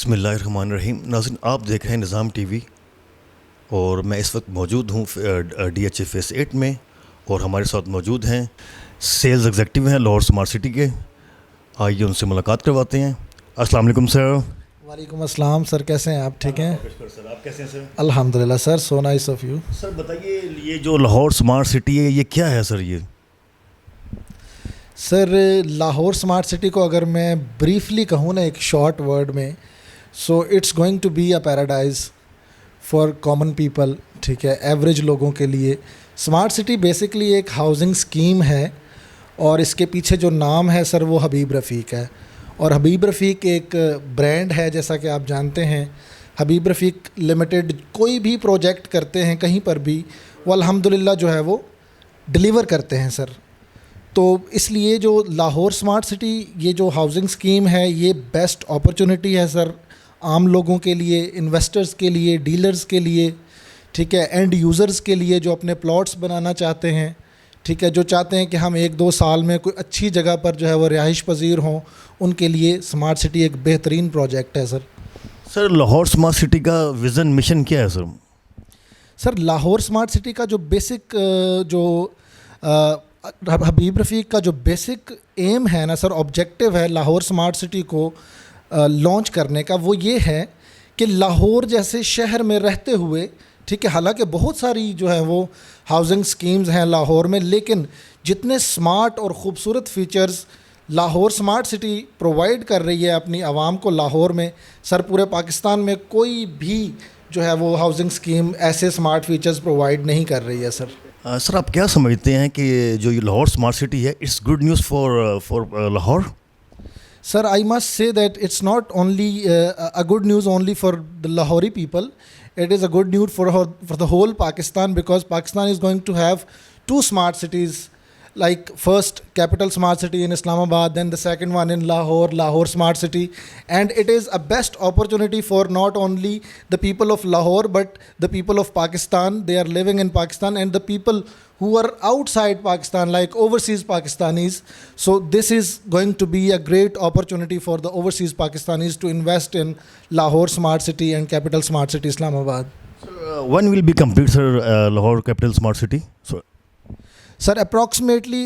بسم اللہ الرحمن الرحیم. ناظرین آپ دیکھ رہے ہیں نظام ٹی وی اور میں اس وقت موجود ہوں ڈی ایچ اے فیس 8 میں اور ہمارے ساتھ موجود ہیں سیلز ایگزیکٹو ہیں لاہور اسمارٹ سٹی کے. آئیے ان سے ملاقات کرواتے ہیں. السلام علیکم سر. وعلیکم السلام سر, کیسے ہیں آپ؟ ٹھیک ہیں سر, آپ کیسے ہیں سر؟ الحمدللہ سر, سو نائس آف یو. سر بتائیے یہ جو لاہور اسمارٹ سٹی ہے یہ کیا ہے سر؟ یہ سر لاہور اسمارٹ سٹی کو اگر میں بریفلی کہوں نا ایک شارٹ ورڈ میں, so it's going to be a paradise for common people. ٹھیک ہے, ایوریج لوگوں کے لیے اسمارٹ سٹی بیسکلی ایک ہاؤسنگ اسکیم ہے اور اس کے پیچھے جو نام ہے سر وہ حبیب رفیق ہے. اور حبیب رفیق ایک برانڈ ہے, جیسا کہ آپ جانتے ہیں. حبیب رفیق لمیٹڈ کوئی بھی پروجیکٹ کرتے ہیں کہیں پر بھی, وہ الحمدللہ جو ہے وہ ڈلیور کرتے ہیں سر. تو اس لیے جو لاہور اسمارٹ سٹی یہ جو ہاؤسنگ اسکیم ہے یہ بیسٹ اپرچونٹی ہے سر, عام لوگوں کے لیے, انویسٹرز کے لیے, ڈیلرز کے لیے, ٹھیک ہے, اینڈ یوزرز کے لیے جو اپنے پلاٹس بنانا چاہتے ہیں, ٹھیک ہے, جو چاہتے ہیں کہ ہم 1-2 سال میں کوئی اچھی جگہ پر جو ہے وہ رہائش پذیر ہوں, ان کے لیے اسمارٹ سٹی ایک بہترین پروجیکٹ ہے سر. سر لاہور اسمارٹ سٹی کا ویژن مشن کیا ہے سر؟ سر لاہور اسمارٹ سٹی کا جو بیسک جو حبیب رفیق کا جو بیسک ایم ہے نا سر, آبجیکٹیو ہے لاہور اسمارٹ سٹی کو لانچ کرنے کا, وہ یہ ہے کہ لاہور جیسے شہر میں رہتے ہوئے, ٹھیک ہے, حالانکہ بہت ساری جو ہے وہ ہاؤسنگ اسکیمز ہیں لاہور میں, لیکن جتنے اسمارٹ اور خوبصورت features Lahore smart city provide کر رہی ہے اپنی عوام کو لاہور میں, سر پورے پاکستان میں کوئی بھی جو ہے وہ ہاؤسنگ اسکیم ایسے اسمارٹ فیچرز پرووائڈ نہیں کر رہی ہے سر. سر آپ کیا سمجھتے ہیں کہ جو یہ لاہور اسمارٹ سٹی ہے it's good news for Lahore? Sir, I must say that it's not only a good news only for the Lahori people. It is a good news for the whole Pakistan, because Pakistan is going to have 2 smart cities, like first capital smart city in Islamabad, then the second one in Lahore smart city. And it is a best opportunity for not only the people of Lahore but the people of Pakistan. They are living in Pakistan, and the people who are outside Pakistan, like overseas Pakistanis. So this is going to be a great opportunity for the overseas Pakistanis to invest in Lahore smart city and capital smart city Islamabad. When will be complete, sir, Lahore capital smart city? Sir, approximately,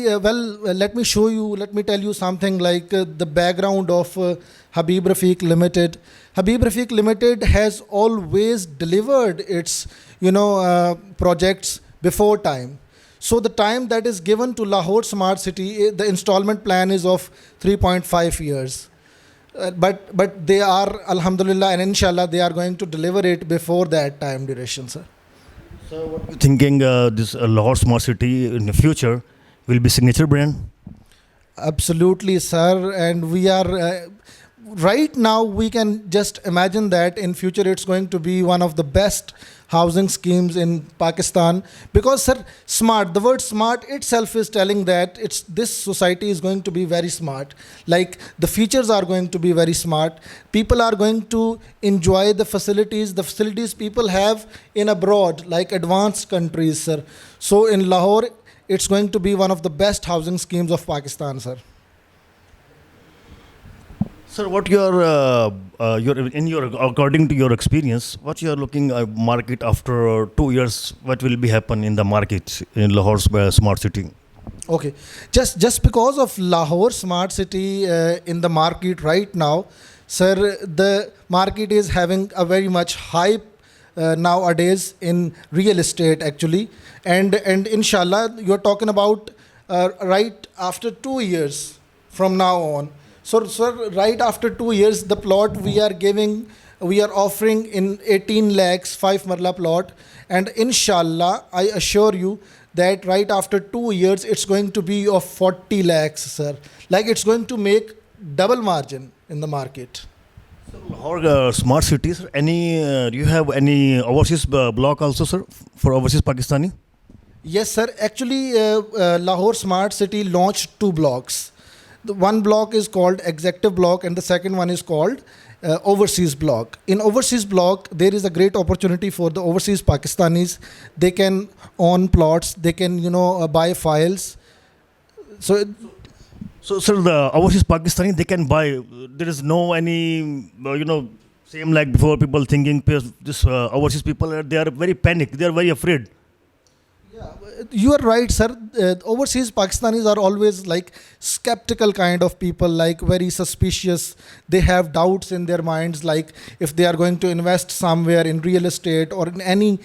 let me tell you something like the background of Habib Rafiq Limited. Habib Rafiq Limited has always delivered its, projects before time. So the time that is given to Lahore Smart City, the installment plan is of 3.5 years. But they are, alhamdulillah, and inshallah, they are going to deliver it before that time duration, sir. So what are you thinking this Lahore Smart City in the future will be signature brand? Absolutely, sir. And we are, right now, we can just imagine that in future it's going to be one of the best housing schemes in Pakistan, because sir, smart, the word smart itself is telling that this society is going to be very smart. Like the features are going to be very smart. People are going to enjoy the facilities people have in abroad, like advanced countries, sir. So in Lahore, it's going to be one of the best housing schemes of Pakistan, sir. Sir, what according to your experience, what you are looking market after 2 years, what will be happen in the market in Lahore Smart City? Okay, just because of Lahore Smart City in the market right now, sir, the market is having a very much hype nowadays in real estate actually, and inshallah you're talking about right after 2 years from now on. So, sir, right after 2 years, the plot we are offering in 18 lakhs, 5 marla plot. And inshallah, I assure you that right after 2 years, it's going to be of 40 lakhs, sir. Like it's going to make double margin in the market. So, Lahore Smart Cities, do you have any overseas block also, sir, for overseas Pakistani? Yes, sir. Actually, Lahore Smart City launched 2 blocks. The one block is called Executive Block and the second one is called Overseas Block. In Overseas Block, there is a great opportunity for the overseas Pakistanis. They can own plots, they can, buy files. So, sir, the overseas Pakistani, they can buy. There is no any, Same like before, people thinking this overseas people they are very panic, they are very afraid. You are right, sir. Overseas Pakistanis are always like skeptical kind of people, like very suspicious. They have doubts in their minds, like if they are going to invest somewhere in real estate or in any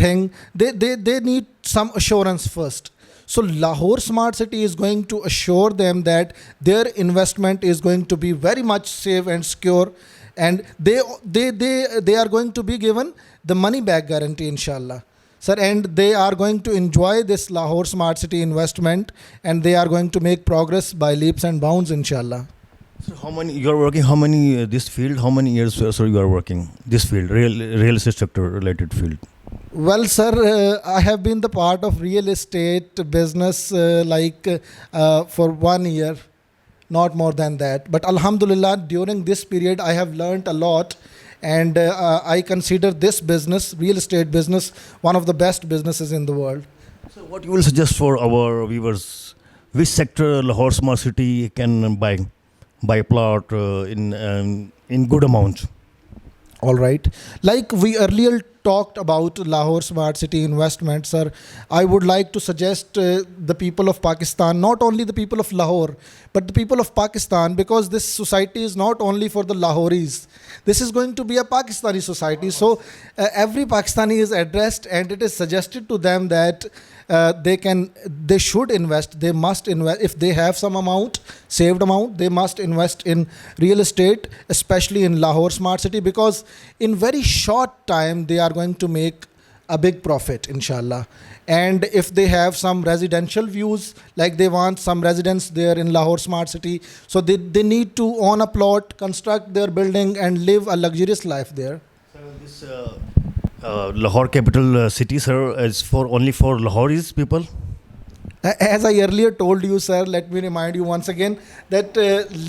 thing, they need some assurance first. So Lahore Smart City is going to assure them that their investment is going to be very much safe and secure, and they are going to be given the money back guarantee, inshallah. Sir, and they are going to enjoy this Lahore Smart City investment, and they are going to make progress by leaps and bounds, inshallah. So how many you are working? How many this field? How many years, sir, you are working this field, real estate sector related field? Well, sir, I have been the part of real estate business for 1 year, not more than that. But Alhamdulillah, during this period, I have learned a lot, and I consider this business, real estate business, one of the best businesses in the world. So what you will suggest for our viewers? Which sector Lahore Smart City can buy a plot in good amount? All right. Like we earlier talked about Lahore Smart City investment, sir, I would like to suggest the people of Pakistan, not only the people of Lahore, but the people of Pakistan, because this society is not only for the Lahoris. This is going to be a Pakistani society. So every Pakistani is addressed, and it is suggested to them that they should invest, they must invest. If they have some amount, saved amount, they must invest in real estate, especially in Lahore Smart City, because in very short time they are going to make a big profit, inshallah. And if they have some residential views, like they want some residence there in Lahore Smart City, so they need to own a plot, construct their building, and live a luxurious life there. So this Lahore capital city, sir, is only for Lahore's people. As I earlier told you, sir, let me remind you once again that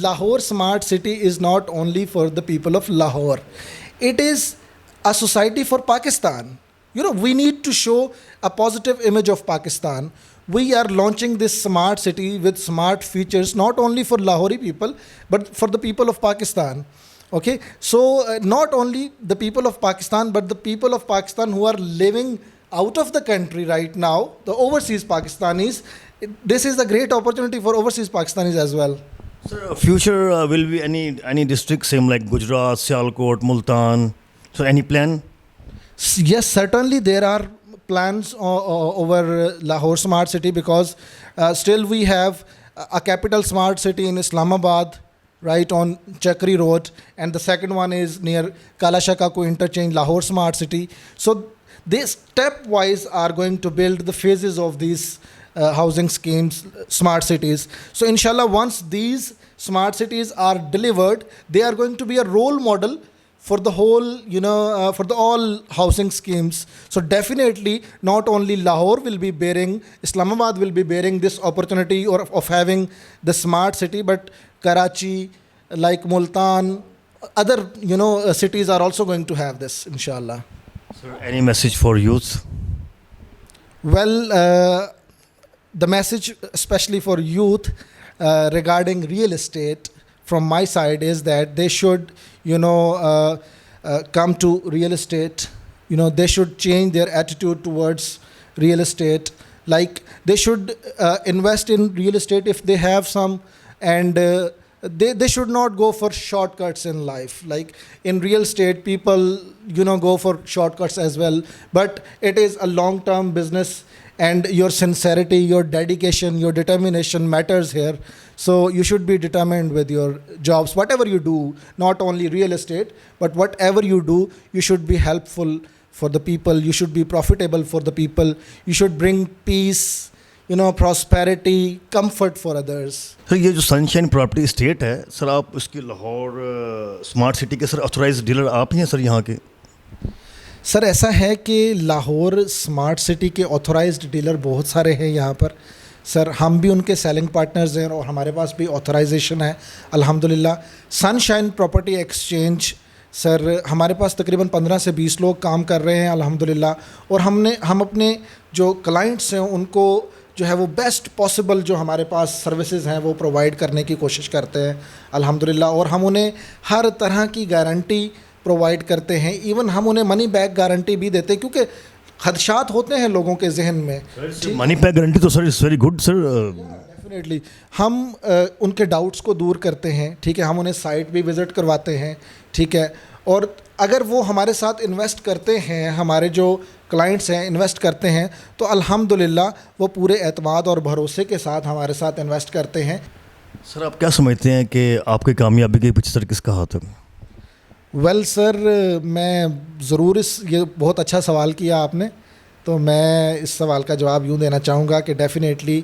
Lahore Smart City is not only for the people of Lahore. It is a society for Pakistan. You know, we need to show a positive image of Pakistan. We are launching this smart city with smart features, not only for Lahori people, but for the people of Pakistan. Okay, so not only the people of Pakistan, but the people of Pakistan who are living out of the country right now, the overseas Pakistanis. This is a great opportunity for overseas Pakistanis as well. Sir, future will be any district same like Gujarat, Sialkot, Multan. So any plan? Yes, certainly there are plans over Lahore Smart City, because still we have a capital smart city in Islamabad, right on Chakri Road, and the second one is near Kalashakaku interchange, Lahore Smart City. So they stepwise are going to build the phases of these housing schemes, smart cities. So inshallah, once these smart cities are delivered, they are going to be a role model for the whole, for the all housing schemes. So definitely, not only Lahore will be bearing, Islamabad will be bearing this opportunity of having the smart city, but Karachi, like Multan, other, cities are also going to have this, inshallah. Sir, any message for youth? Well, the message, especially for youth, regarding real estate, from my side, is that they should, come to real estate. They should change their attitude towards real estate. Like they should invest in real estate if they have some, and they should not go for shortcuts in life. Like in real estate, people, go for shortcuts as well. But it is a long-term business, and your sincerity, your dedication, your determination matters here. So you should be determined with your jobs. Whatever you do, not only real estate, but whatever you do, you should be helpful for the people. You should be profitable for the people. You should bring peace, prosperity, comfort for others. Sir ये जो sunshine property estate है sir, आप इसके Lahore smart city के sir authorise dealer आप ही हैं sir यहाँ के? सर ऐसा है कि लाहौर स्मार्ट सिटी के ऑथराइज्ड डीलर बहुत सारे हैं यहाँ पर सर. हम भी उनके सेलिंग पार्टनर्स हैं और हमारे पास भी ऑथराइजेशन है अल्हम्दुलिल्लाह. सनशाइन प्रॉपर्टी एक्सचेंज सर, हमारे पास तकरीबन 15 से 20 लोग काम कर रहे हैं अल्हम्दुलिल्लाह. और हम अपने जो क्लाइंट्स हैं उनको जो है वो बेस्ट पॉसिबल जो हमारे पास सर्विसेज हैं वो प्रोवाइड करने की कोशिश करते हैं अल्हम्दुलिल्लाह. और हम उन्हें हर तरह की गारंटी پرووائڈ کرتے ہیں. ایون ہم انہیں منی بیک گارنٹی بھی دیتے ہیں کیونکہ خدشات ہوتے ہیں لوگوں کے ذہن میں. منی بیک گارنٹی تو sir is very good sir. Definitely ہم ان کے ڈاؤٹس کو دور کرتے ہیں, ٹھیک ہے, ہم انہیں سائٹ بھی وزٹ کرواتے ہیں, ٹھیک ہے, اور اگر وہ ہمارے ساتھ انویسٹ کرتے ہیں, ہمارے جو کلائنٹس ہیں انویسٹ کرتے ہیں, تو الحمدللہ وہ پورے اعتماد اور بھروسے کے ساتھ ہمارے ساتھ انویسٹ کرتے ہیں. سر آپ کیا سمجھتے ہیں کہ آپ کی کامیابی کے پیچھے سر کس کا ہاتھ ہے؟ ویل سر, میں ضرور یہ بہت اچھا سوال کیا آپ نے, تو میں اس سوال کا جواب یوں دینا چاہوں گا کہ ڈیفینیٹلی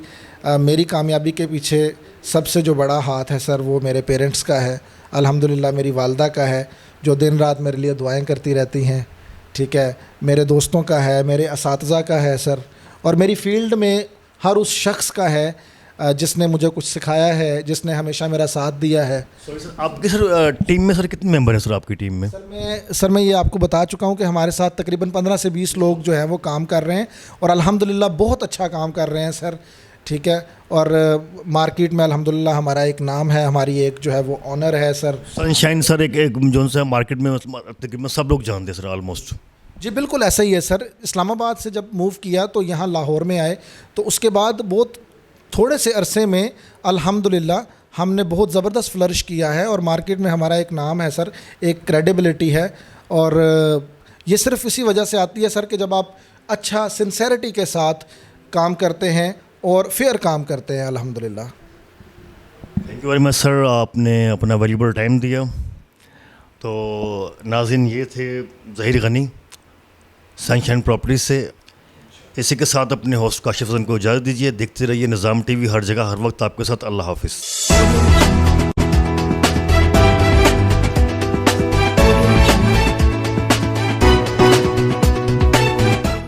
میری کامیابی کے پیچھے سب سے جو بڑا ہاتھ ہے سر وہ میرے پیرنٹس کا ہے. الحمدللہ میری والدہ کا ہے جو دن رات میرے لیے دعائیں کرتی رہتی ہیں, ٹھیک ہے, میرے دوستوں کا ہے, میرے اساتذہ کا ہے سر, اور میری فیلڈ میں ہر اس شخص کا ہے جس نے مجھے کچھ سکھایا ہے, جس نے ہمیشہ میرا ساتھ دیا ہے. آپ کی سر ٹیم میں سر کتنے ممبر ہیں سر آپ کی ٹیم میں؟ سر میں یہ آپ کو بتا چکا ہوں کہ ہمارے ساتھ تقریباً 15 سے 20 لوگ جو ہیں وہ کام کر رہے ہیں, اور الحمدللہ بہت اچھا کام کر رہے ہیں سر, ٹھیک ہے, اور مارکیٹ میں الحمدللہ ہمارا ایک نام ہے, ہماری ایک جو ہے وہ آنر ہے سر. سنشائن سر ایک جو ہے مارکیٹ میں تقریباً سب لوگ جانتے ہیں سر آلموسٹ. جی بالکل ایسا ہی ہے سر. اسلام آباد سے جب موو کیا تو یہاں لاہور میں آئے, تو اس کے بعد بہت تھوڑے سے عرصے میں الحمدللہ ہم نے بہت زبردست فلرش کیا ہے, اور مارکیٹ میں ہمارا ایک نام ہے سر, ایک کریڈیبلٹی ہے, اور یہ صرف اسی وجہ سے آتی ہے سر کہ جب آپ اچھا سنسیریٹی کے ساتھ کام کرتے ہیں اور فیئر کام کرتے ہیں. الحمدللہ. تھینک یو ویری مچ سر, آپ نے اپنا ویلیبل ٹائم دیا. تو ناظرین یہ تھے ظہیر غنی سنشائن پراپرٹی سے. اسی کے ساتھ اپنے ہوسٹ کاشف حسن کو اجازت دیجیے. دیکھتے رہیے نظام ٹی وی, ہر جگہ ہر وقت آپ کے ساتھ. اللہ حافظ.